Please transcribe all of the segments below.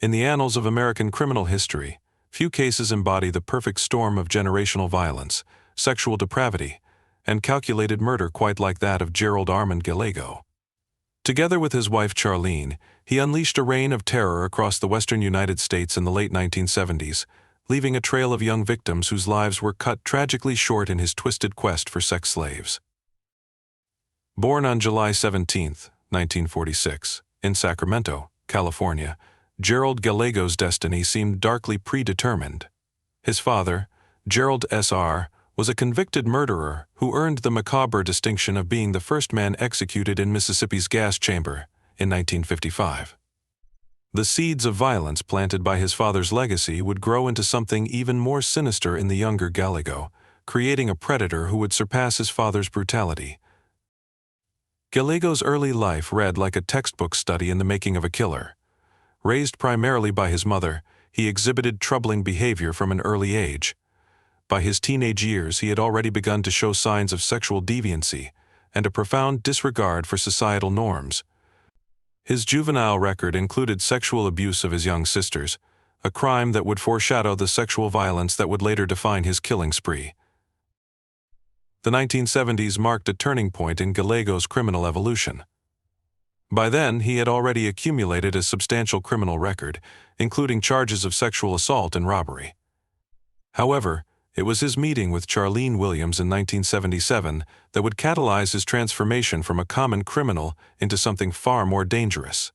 In the annals of American criminal history, few cases embody the perfect storm of generational violence, sexual depravity, and calculated murder quite like that of Gerald Armand Gallego. Together with his wife Charlene, he unleashed a reign of terror across the western United States in the late 1970s, leaving a trail of young victims whose lives were cut tragically short in his twisted quest for sex slaves. Born on July 17, 1946, in Sacramento, California, Gerald Gallego's destiny seemed darkly predetermined. His father, Gerald S.R., was a convicted murderer who earned the macabre distinction of being the first man executed in Mississippi's gas chamber in 1955. The seeds of violence planted by his father's legacy would grow into something even more sinister in the younger Gallego, creating a predator who would surpass his father's brutality. Gallego's early life read like a textbook study in the making of a killer. Raised primarily by his mother, he exhibited troubling behavior from an early age. By his teenage years, he had already begun to show signs of sexual deviancy and a profound disregard for societal norms. His juvenile record included sexual abuse of his young sisters, a crime that would foreshadow the sexual violence that would later define his killing spree. The 1970s marked a turning point in Gallego's criminal evolution. By then, he had already accumulated a substantial criminal record, including charges of sexual assault and robbery. However, it was his meeting with Charlene Williams in 1977 that would catalyze his transformation from a common criminal into something far more dangerous.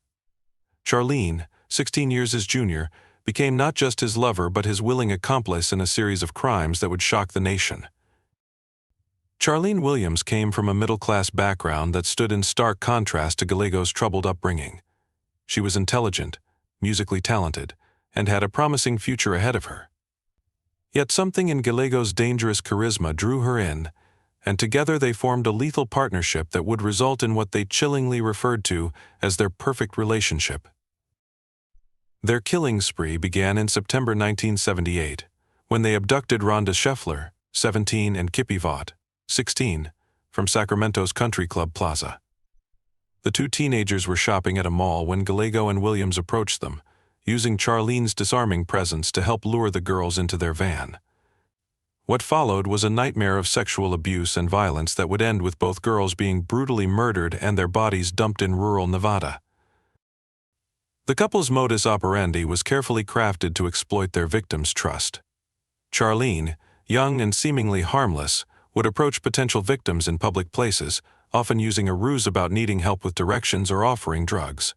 Charlene, 16 years his junior, became not just his lover but his willing accomplice in a series of crimes that would shock the nation. Charlene Williams came from a middle-class background that stood in stark contrast to Gallego's troubled upbringing. She was intelligent, musically talented, and had a promising future ahead of her. Yet something in Gallego's dangerous charisma drew her in, and together they formed a lethal partnership that would result in what they chillingly referred to as their perfect relationship. Their killing spree began in September 1978, when they abducted Rhonda Scheffler, 17, and Kippy Vaught, 16, from Sacramento's Country Club Plaza. The two teenagers were shopping at a mall when Gallego and Williams approached them, using Charlene's disarming presence to help lure the girls into their van. What followed was a nightmare of sexual abuse and violence that would end with both girls being brutally murdered and their bodies dumped in rural Nevada. The couple's modus operandi was carefully crafted to exploit their victims' trust. Charlene, young and seemingly harmless, would approach potential victims in public places, often using a ruse about needing help with directions or offering drugs.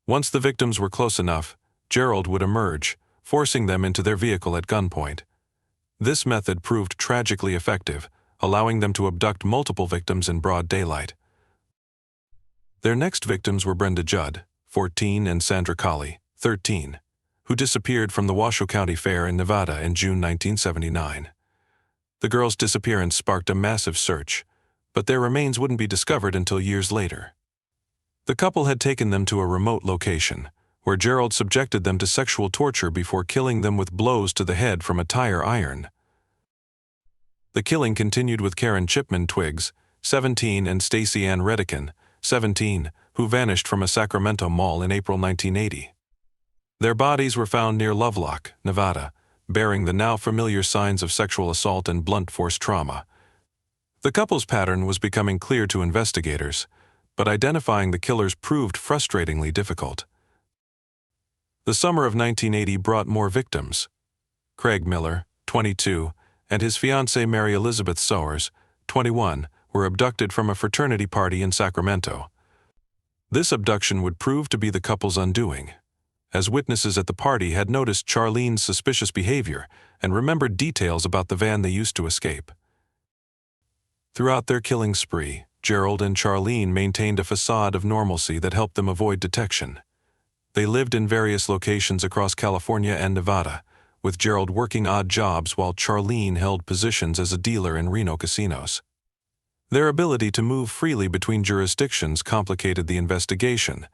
Once the victims were close enough, Gerald would emerge, forcing them into their vehicle at gunpoint. This method proved tragically effective, allowing them to abduct multiple victims in broad daylight. Their next victims were Brenda Judd, 14, and Sandra Colley, 13, who disappeared from the Washoe County Fair in Nevada in June 1979. The girls' disappearance sparked a massive search, but their remains wouldn't be discovered until years later. The couple had taken them to a remote location, where Gerald subjected them to sexual torture before killing them with blows to the head from a tire iron. The killing continued with Karen Chipman Twiggs, 17, and Stacey Ann Redican, 17, who vanished from a Sacramento mall in April 1980. Their bodies were found near Lovelock, Nevada, bearing the now familiar signs of sexual assault and blunt force trauma. The couple's pattern was becoming clear to investigators, but identifying the killers proved frustratingly difficult. The summer of 1980 brought more victims. Craig Miller, 22, and his fiancée Mary Elizabeth Sowers, 21, were abducted from a fraternity party in Sacramento. This abduction would prove to be the couple's undoing, as witnesses at the party had noticed Charlene's suspicious behavior and remembered details about the van they used to escape. Throughout their killing spree, Gerald and Charlene maintained a facade of normalcy that helped them avoid detection. They lived in various locations across California and Nevada, with Gerald working odd jobs while Charlene held positions as a dealer in Reno casinos. Their ability to move freely between jurisdictions complicated the investigation,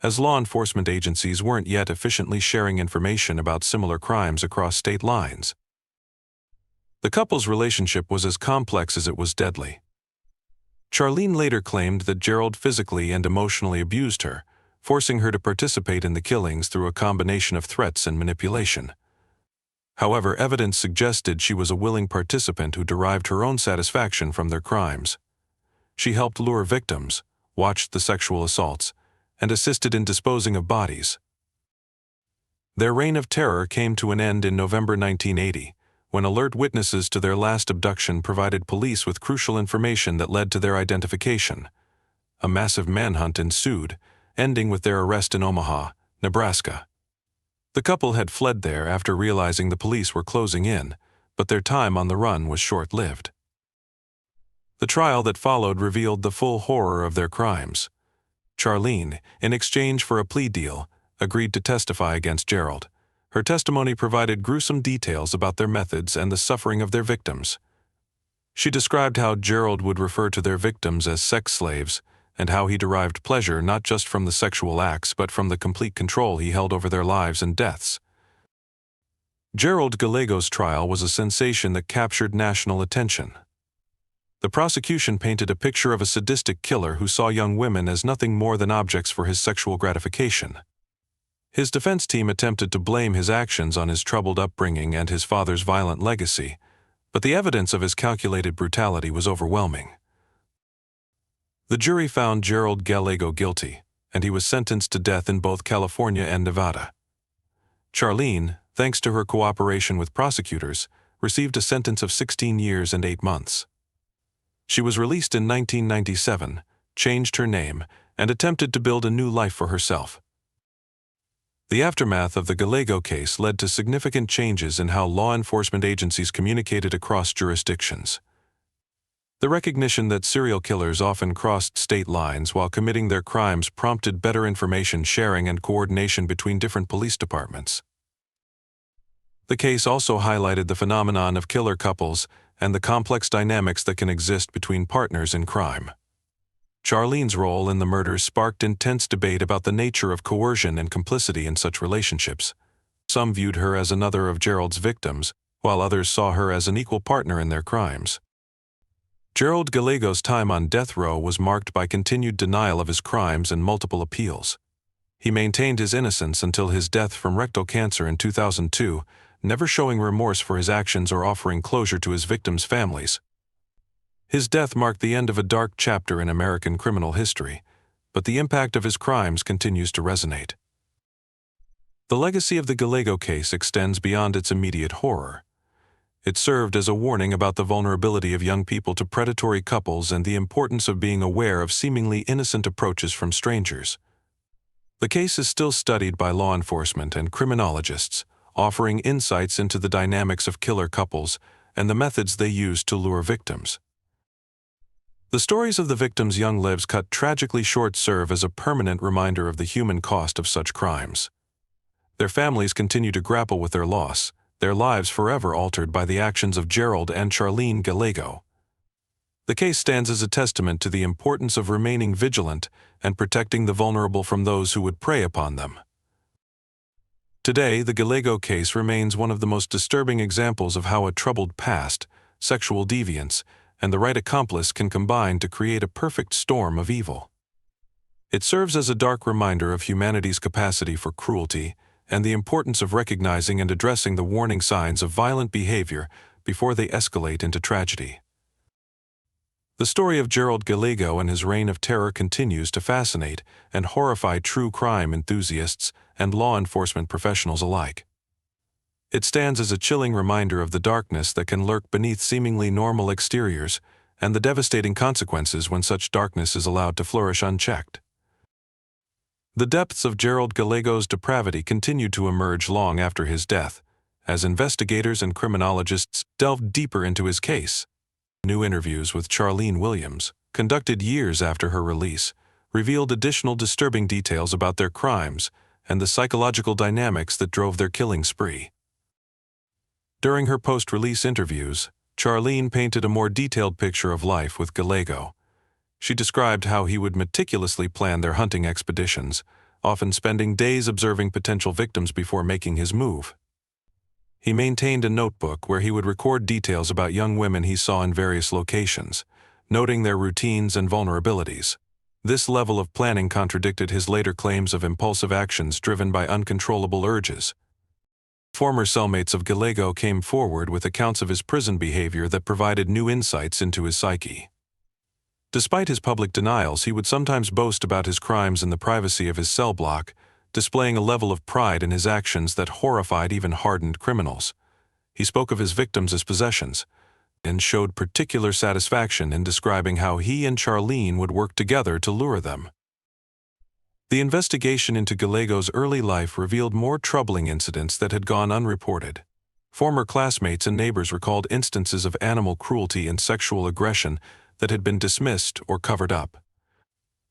as law enforcement agencies weren't yet efficiently sharing information about similar crimes across state lines. The couple's relationship was as complex as it was deadly. Charlene later claimed that Gerald physically and emotionally abused her, forcing her to participate in the killings through a combination of threats and manipulation. However, evidence suggested she was a willing participant who derived her own satisfaction from their crimes. She helped lure victims, watched the sexual assaults, and assisted in disposing of bodies. Their reign of terror came to an end in November 1980, when alert witnesses to their last abduction provided police with crucial information that led to their identification. A massive manhunt ensued, ending with their arrest in Omaha, Nebraska. The couple had fled there after realizing the police were closing in, but their time on the run was short-lived. The trial that followed revealed the full horror of their crimes. Charlene, in exchange for a plea deal, agreed to testify against Gerald. Her testimony provided gruesome details about their methods and the suffering of their victims. She described how Gerald would refer to their victims as sex slaves, and how he derived pleasure not just from the sexual acts but from the complete control he held over their lives and deaths. Gerald Galego's trial was a sensation that captured national attention. The prosecution painted a picture of a sadistic killer who saw young women as nothing more than objects for his sexual gratification. His defense team attempted to blame his actions on his troubled upbringing and his father's violent legacy, but the evidence of his calculated brutality was overwhelming. The jury found Gerald Galego guilty, and he was sentenced to death in both California and Nevada. Charlene, thanks to her cooperation with prosecutors, received a sentence of 16 years and 8 months. She was released in 1997, changed her name, and attempted to build a new life for herself. The aftermath of the Galego case led to significant changes in how law enforcement agencies communicated across jurisdictions. The recognition that serial killers often crossed state lines while committing their crimes prompted better information sharing and coordination between different police departments. The case also highlighted the phenomenon of killer couples and the complex dynamics that can exist between partners in crime. Charlene's role in the murders sparked intense debate about the nature of coercion and complicity in such relationships. Some viewed her as another of Gerald's victims, while others saw her as an equal partner in their crimes. Gerald Galego's time on death row was marked by continued denial of his crimes and multiple appeals. He maintained his innocence until his death from rectal cancer in 2002, never showing remorse for his actions or offering closure to his victims' families. His death marked the end of a dark chapter in American criminal history, but the impact of his crimes continues to resonate. The legacy of the Galego case extends beyond its immediate horror. It served as a warning about the vulnerability of young people to predatory couples and the importance of being aware of seemingly innocent approaches from strangers. The case is still studied by law enforcement and criminologists, offering insights into the dynamics of killer couples and the methods they use to lure victims. The stories of the victims' young lives cut tragically short serve as a permanent reminder of the human cost of such crimes. Their families continue to grapple with their loss, their lives forever altered by the actions of Gerald and Charlene Galego. The case stands as a testament to the importance of remaining vigilant and protecting the vulnerable from those who would prey upon them. Today, the Galego case remains one of the most disturbing examples of how a troubled past, sexual deviance, and the right accomplice can combine to create a perfect storm of evil. It serves as a dark reminder of humanity's capacity for cruelty and the importance of recognizing and addressing the warning signs of violent behavior before they escalate into tragedy. The story of Gerald Galego and his reign of terror continues to fascinate and horrify true crime enthusiasts and law enforcement professionals alike. It stands as a chilling reminder of the darkness that can lurk beneath seemingly normal exteriors and the devastating consequences when such darkness is allowed to flourish unchecked. The depths of Gerald Galego's depravity continued to emerge long after his death, as investigators and criminologists delved deeper into his case. New interviews with Charlene Williams, conducted years after her release, revealed additional disturbing details about their crimes and the psychological dynamics that drove their killing spree. During her post-release interviews, Charlene painted a more detailed picture of life with Galego. She described how he would meticulously plan their hunting expeditions, often spending days observing potential victims before making his move. He maintained a notebook where he would record details about young women he saw in various locations, noting their routines and vulnerabilities. This level of planning contradicted his later claims of impulsive actions driven by uncontrollable urges. Former cellmates of Gallego came forward with accounts of his prison behavior that provided new insights into his psyche. Despite his public denials, he would sometimes boast about his crimes in the privacy of his cell block, displaying a level of pride in his actions that horrified even hardened criminals. He spoke of his victims as possessions, and showed particular satisfaction in describing how he and Charlene would work together to lure them. The investigation into Gallego's early life revealed more troubling incidents that had gone unreported. Former classmates and neighbors recalled instances of animal cruelty and sexual aggression that had been dismissed or covered up.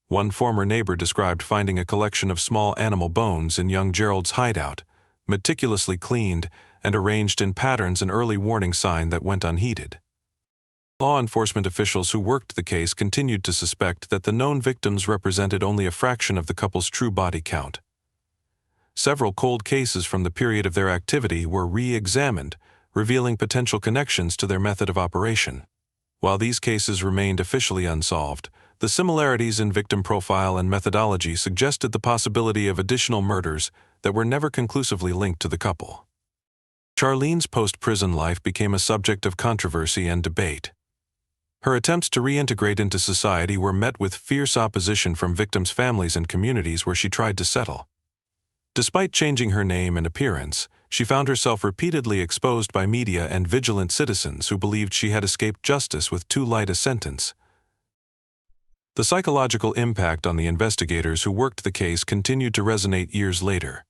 One former neighbor described finding a collection of small animal bones in young Gerald's hideout, meticulously cleaned and arranged in patterns, an early warning sign that went unheeded. Law enforcement officials who worked the case continued to suspect that the known victims represented only a fraction of the couple's true body count. Several cold cases from the period of their activity were re-examined, revealing potential connections to their method of operation. While these cases remained officially unsolved, the similarities in victim profile and methodology suggested the possibility of additional murders that were never conclusively linked to the couple. Charlene's post-prison life became a subject of controversy and debate. Her attempts to reintegrate into society were met with fierce opposition from victims' families and communities where she tried to settle. Despite changing her name and appearance, she found herself repeatedly exposed by media and vigilant citizens who believed she had escaped justice with too light a sentence. The psychological impact on the investigators who worked the case continued to resonate years later.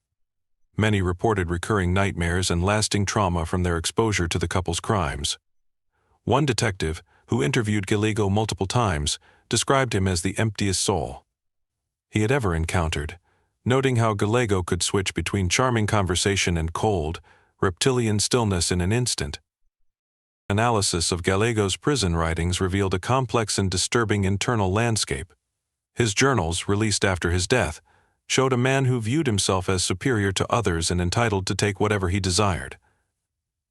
Many reported recurring nightmares and lasting trauma from their exposure to the couple's crimes. One detective, who interviewed Gallego multiple times, described him as the emptiest soul he had ever encountered, noting how Gallego could switch between charming conversation and cold, reptilian stillness in an instant. Analysis of Gallego's prison writings revealed a complex and disturbing internal landscape. His journals, released after his death, showed a man who viewed himself as superior to others and entitled to take whatever he desired.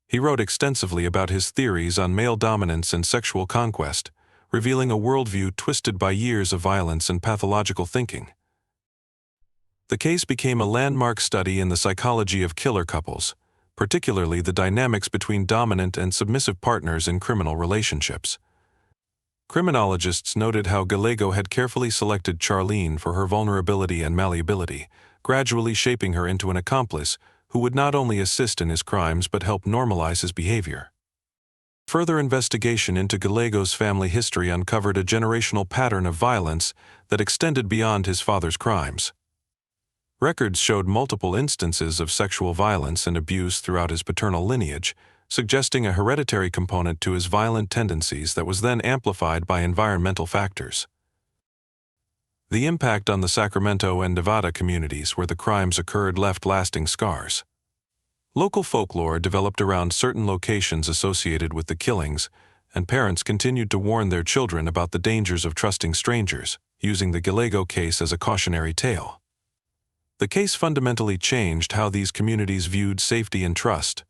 He wrote extensively about his theories on male dominance and sexual conquest, revealing a worldview twisted by years of violence and pathological thinking. The case became a landmark study in the psychology of killer couples, particularly the dynamics between dominant and submissive partners in criminal relationships. Criminologists noted how Gallego had carefully selected Charlene for her vulnerability and malleability, gradually shaping her into an accomplice who would not only assist in his crimes but help normalize his behavior. Further investigation into Gallego's family history uncovered a generational pattern of violence that extended beyond his father's crimes. Records showed multiple instances of sexual violence and abuse throughout his paternal lineage, suggesting a hereditary component to his violent tendencies that was then amplified by environmental factors. The impact on the Sacramento and Nevada communities where the crimes occurred left lasting scars. Local folklore developed around certain locations associated with the killings, and parents continued to warn their children about the dangers of trusting strangers, using the Gallego case as a cautionary tale. The case fundamentally changed how these communities viewed safety and trust.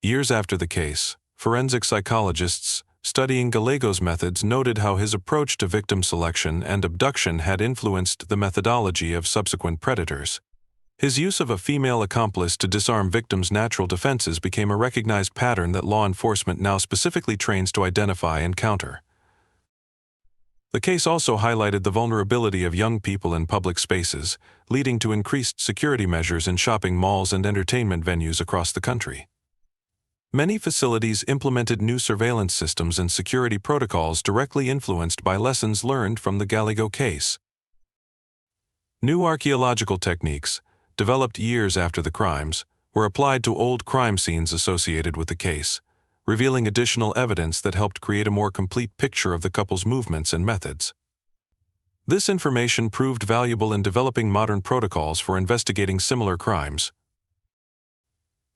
Years after the case, forensic psychologists studying Gallego's methods noted how his approach to victim selection and abduction had influenced the methodology of subsequent predators. His use of a female accomplice to disarm victims' natural defenses became a recognized pattern that law enforcement now specifically trains to identify and counter. The case also highlighted the vulnerability of young people in public spaces, leading to increased security measures in shopping malls and entertainment venues across the country. Many facilities implemented new surveillance systems and security protocols directly influenced by lessons learned from the Gallego case. New archaeological techniques, developed years after the crimes, were applied to old crime scenes associated with the case, revealing additional evidence that helped create a more complete picture of the couple's movements and methods. This information proved valuable in developing modern protocols for investigating similar crimes.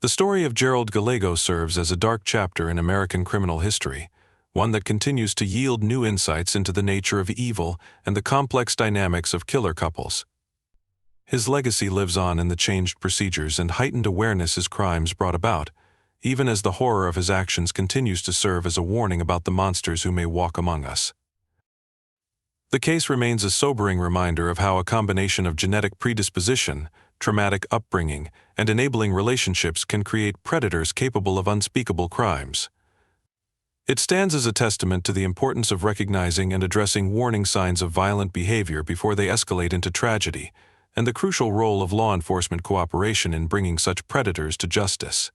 The story of Gerald Gallego serves as a dark chapter in American criminal history, one that continues to yield new insights into the nature of evil and the complex dynamics of killer couples. His legacy lives on in the changed procedures and heightened awareness his crimes brought about, even as the horror of his actions continues to serve as a warning about the monsters who may walk among us. The case remains a sobering reminder of how a combination of genetic predisposition, traumatic upbringing, and enabling relationships can create predators capable of unspeakable crimes. It stands as a testament to the importance of recognizing and addressing warning signs of violent behavior before they escalate into tragedy, and the crucial role of law enforcement cooperation in bringing such predators to justice.